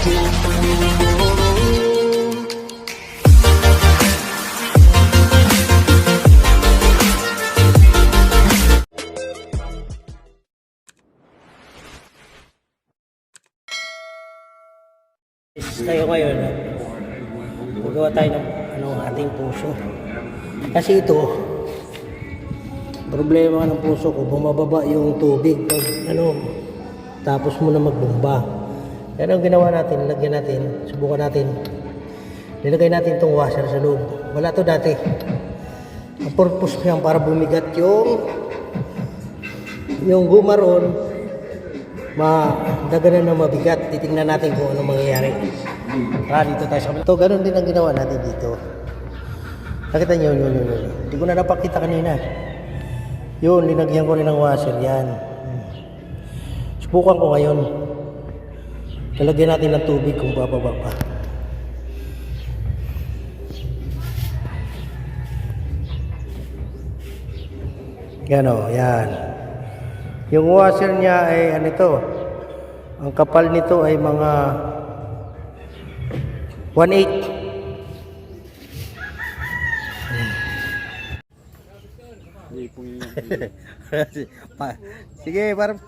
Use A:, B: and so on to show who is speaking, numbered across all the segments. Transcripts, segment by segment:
A: Tayo ngayon, magawa tayo ng ating puso. Kasi ito, problema ng puso ko, bumababa yung tubig pag tapos mo na magbumba. Yan ang ginawa natin, lagyan natin, subukan natin. Nilagay natin itong washer sa loob. Wala to dati. Ang purpose ko yan para bumigat yung guma ron, madaganan na mabigat. Titingnan natin kung ano mangyayari. Dito tayo sa kabila. Ito, ganun din ang ginawa natin dito. Nakita nyo, yun. Hindi ko na napakita kanina. Yun, linagyan ko rin ng washer. Yan. Subukan ko ngayon. Lalagyan natin ng tubig kung bababa pa. Yan o, yan. Yung washer niya ay ano ito, ang kapal nito ay mga 1/8. Sige, parang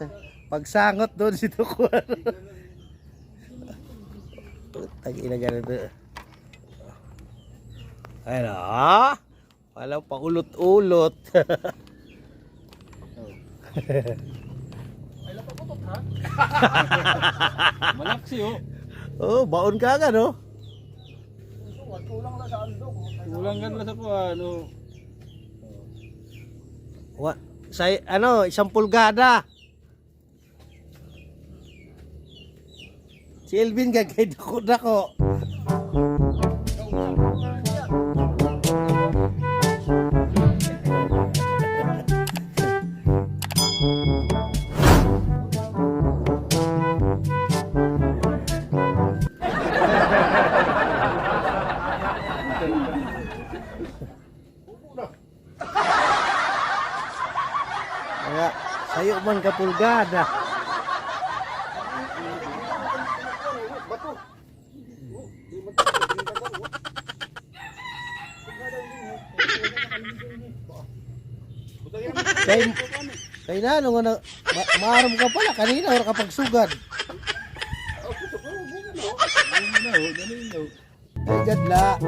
A: pagsangot doon si Tukuan. Tag-ina ganito. Ayun ah. Walang paulot-ulot.
B: Ay, lapaputot ha? Malaksi oh.
A: Oh, baon ka agad no?
B: Kulang lang sa andok. Kulang ka na sa ano.
A: Isang pulgada. Si Elvin gagay dako. Kaya sayo man ka pulgada. Kay na nung maaram ka pala kanina or kapag sugad. Ay gadla.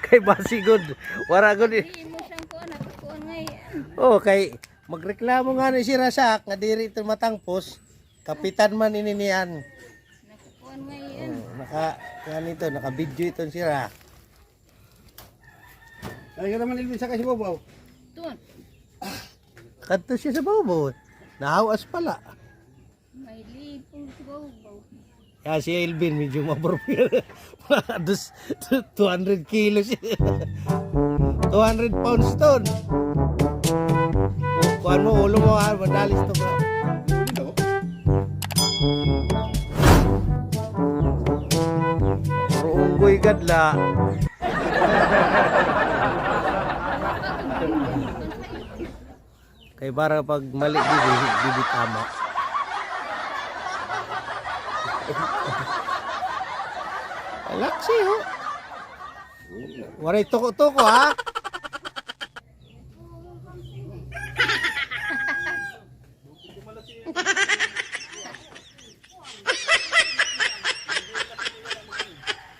A: kay basigod wara gud kay magreklamo nga ni si Rasak nga diri ito matangpos kapitan man ininian nakukuan ngayon naka video ito si Ra ay naman ilbin sa kasi babaw tuon kadto siya sa babaw nahawas pala may lipong sa babaw. Ya si Elvin medyo maprofil. 200 kilos. 200 pounds ton. Kuan mo ulo mo madalis to bro. Unggoy gadla. Kay para pag mali di tama. Alaksi ho. Waray toko-toko ha.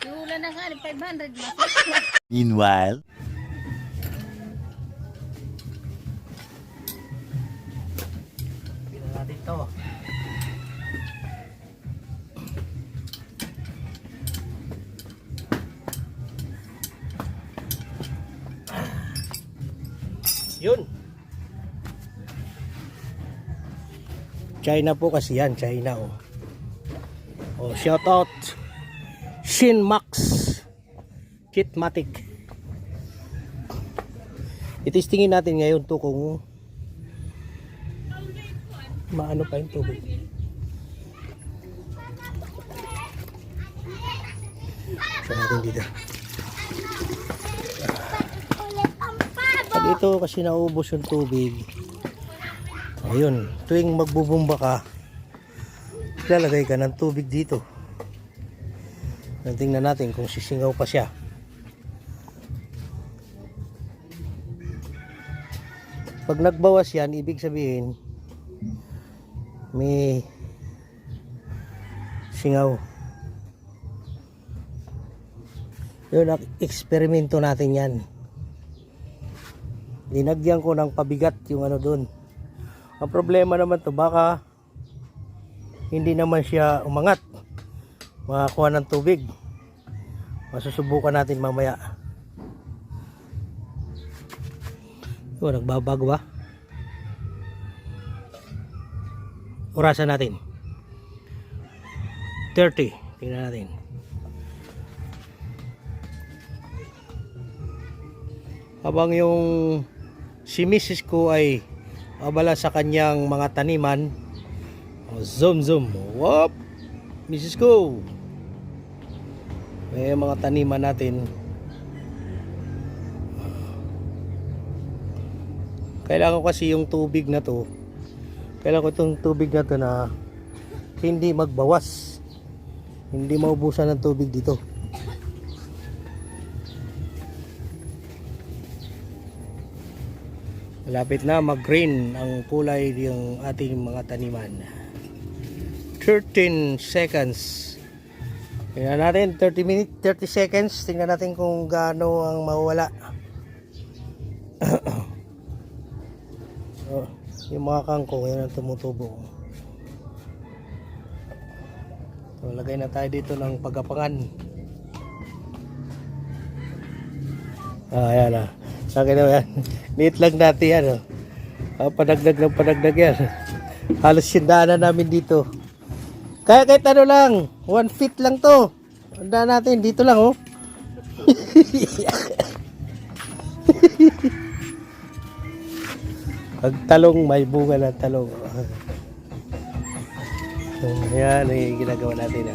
A: Wala na nga 500 mas.
C: Meanwhile,
A: natin to. Yun. China po kasi yan, China oh. Oh, shout out Shinmax Kitmatic. Itistingin natin ngayon to kung Maano pa yung tubig. Sa natin dito. Pag ito kasi naubos yung tubig, ayun, tuwing magbubumba ka, lalagay ka ng tubig dito. Tingnan natin kung sisingaw pa siya. Pag nagbawas yan, ibig sabihin may singaw. Yun, eksperimento natin yan. Linagyan ko ng pabigat yung ano dun. Ang problema naman to, baka hindi naman siya umangat, makakuha ng tubig. Masusubukan natin mamaya. Yun, nagbabago ba? Orasan natin 30. Tingnan natin. Habang yung si Mrs. ko ay abala sa kanyang mga taniman, zoom zoom, whoop, Mrs. ko, may mga taniman natin. Kailangan kasi yung tubig na to, kailangan ko itong tubig na to na hindi magbawas, hindi maubusan ng tubig dito. Malapit na mag-green ang kulay ng ating mga taniman. 13 seconds. Tingnan natin, 30 seconds. Tingnan natin kung gaano ang mawala. Oh, yung mga kangkong, yan ang tumutubo. So, lagay na tayo dito ng pagapangan. Ayan ah. Sa akin naman yan. Liit lang natin yan. Padagdag ng padagdag yan. Halos sindaanan namin dito. Kaya kahit ano lang, 1 feet lang to. Handa natin, dito lang oh. Pag talong, may bunga ng talong. Ayan, yung ginagawa natin.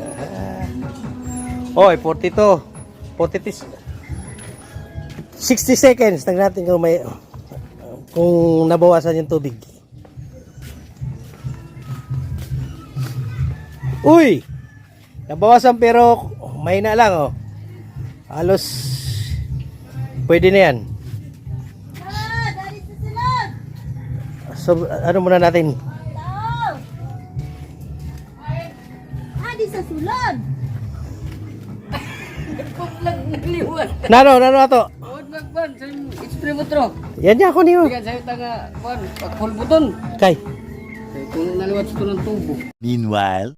A: Oy, 42. 60 seconds. Tingnan natin kung may kung nabawasan yung tubig. Uy! Nabawasan pero may na lang oh. Halos pwede na yan.
D: Dari susunod.
A: So, ano muna natin?
D: Di sa sulod.
B: Paglag naliwan.
A: Nano to?
B: Huwag magpan, sa experimento.
A: Yan niya ako niyo.
B: Bigyan sa'yo taga, pagpulbuton.
A: Kay.
B: Kung naliwat ito ng tubo.
C: Meanwhile,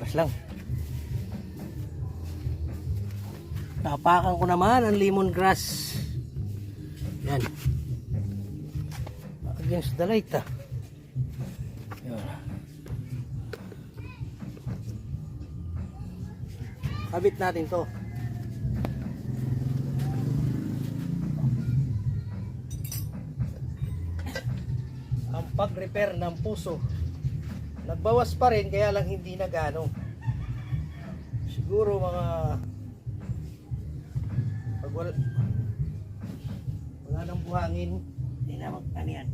A: Paras lang. Tapakan ko naman ang lemongrass. Yan. Against the light ah. Yan. Kabit natin to. Ang pag-repair ng puso. Nagbawas pa rin kaya lang hindi na gano. Siguro mga pag wala nang buhangin, hindi na ano yan.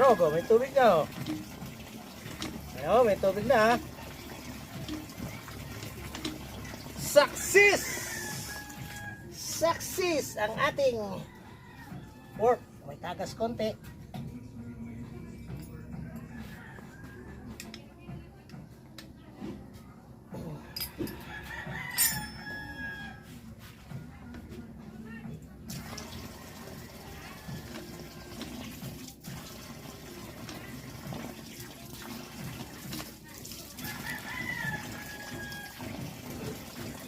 A: Rogo, may tubig na oh. Ayun, may tubig na. Success! Success ang ating pork. May tagas konti.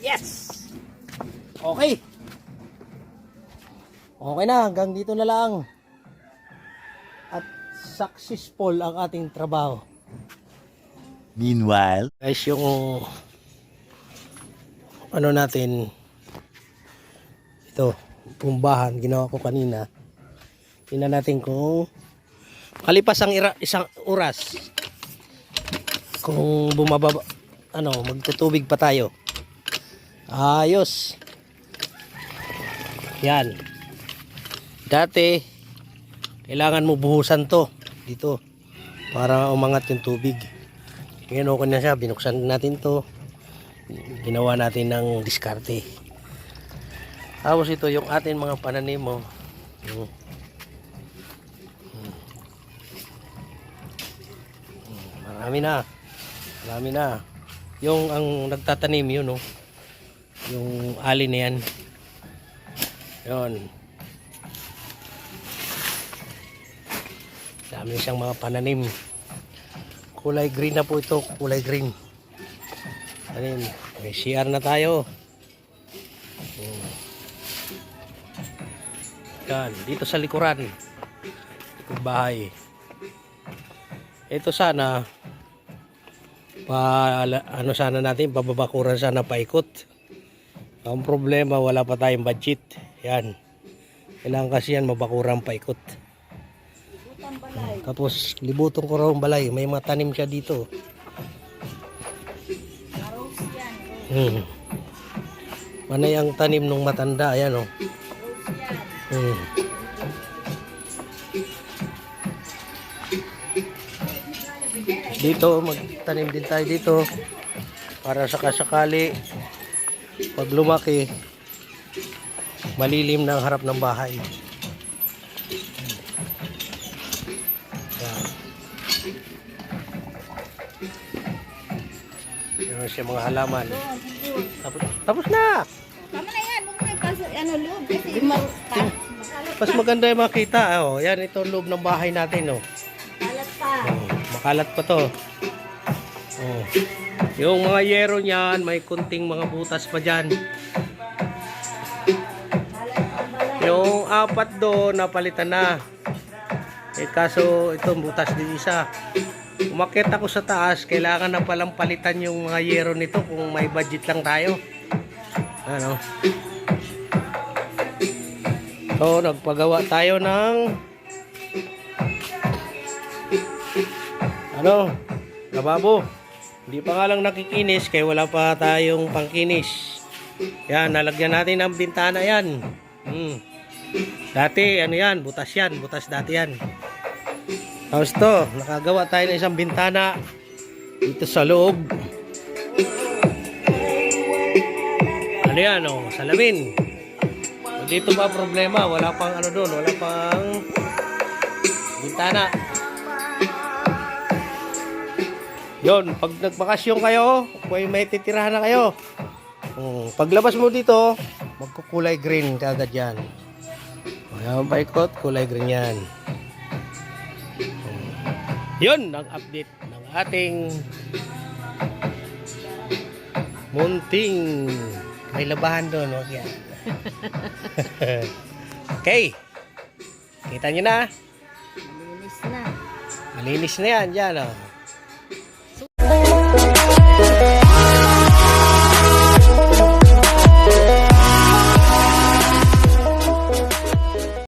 A: Yes! Okay. Okay na, hanggang dito na lang. At successful ang ating trabaho.
C: Meanwhile,
A: Guys, yung ano natin, ito, pumbahan, ginawa ko kanina. Tingnan natin kung kalipas ang isang oras, kung bumababa, magtutubig pa tayo. Ayos. Yan. Dati, kailangan mo buhusan to dito para umangat yung tubig. Ngayon okay na siya. Binuksan natin to. Ginawa natin ng diskarte. Tapos ito yung atin mga pananim mo. Marami na. Marami na. Yung ang nagtatanim yun, no? Yung ali na yan. Yun. Dami siyang mga pananim. Kulay green na po ito. Kulay green. Anin, may CR na tayo. Yan. Dito sa likuran. Likod bahay. Ito sana sana natin, pababakuran sana paikot. Ang problema, wala pa tayong budget. Yan. Kailangan kasi yan mabakurang paikot. Tapos libutong ko raw ang balay. May mga tanim siya dito. Manay ang tanim ng matanda. Ayan o. Dito, magtanim din tayo dito. Para sakasakali, pag lumaki, malilim na ang harap ng bahay. Yan siya mga halaman. Tapos na!
D: Tama na yan. Huwag mo ipasok loob. Kasi
A: Mas maganda yung makita. Oh, yan, ito loob ng bahay natin. Oh.
D: kalat pa.
A: Oh, makalat pa to. Oh. Yung mga yero niyan, may kunting mga butas pa dyan. Yung apat doon, napalitan na. Kaso itong butas din isa. Umakyat ako sa taas, kailangan na palang palitan yung mga yero nito kung may budget lang tayo. Ano? So, nagpagawa tayo ng lababo. Hindi pa nga lang nakikinis kaya wala pa tayong pangkinis. Yan, nalagyan natin ang bintana yan. Dati, yan, butas yan. Butas dati yan. Tapos to, nakagawa tayo ng isang bintana dito sa loob. Ano yan, salamin. Dito ba problema? Wala pang doon, wala pang bintana. Yon, pag nagbakasyon kayo, may titirahan na kayo. Paglabas mo dito, magkukulay green kaagad yan. Ayan, paikot, kulay green yan. Yun ang update ng ating munting may labahan doon. Okay. Okay. Kita nyo na.
D: Malinis na.
A: Malinis na yan. Yan,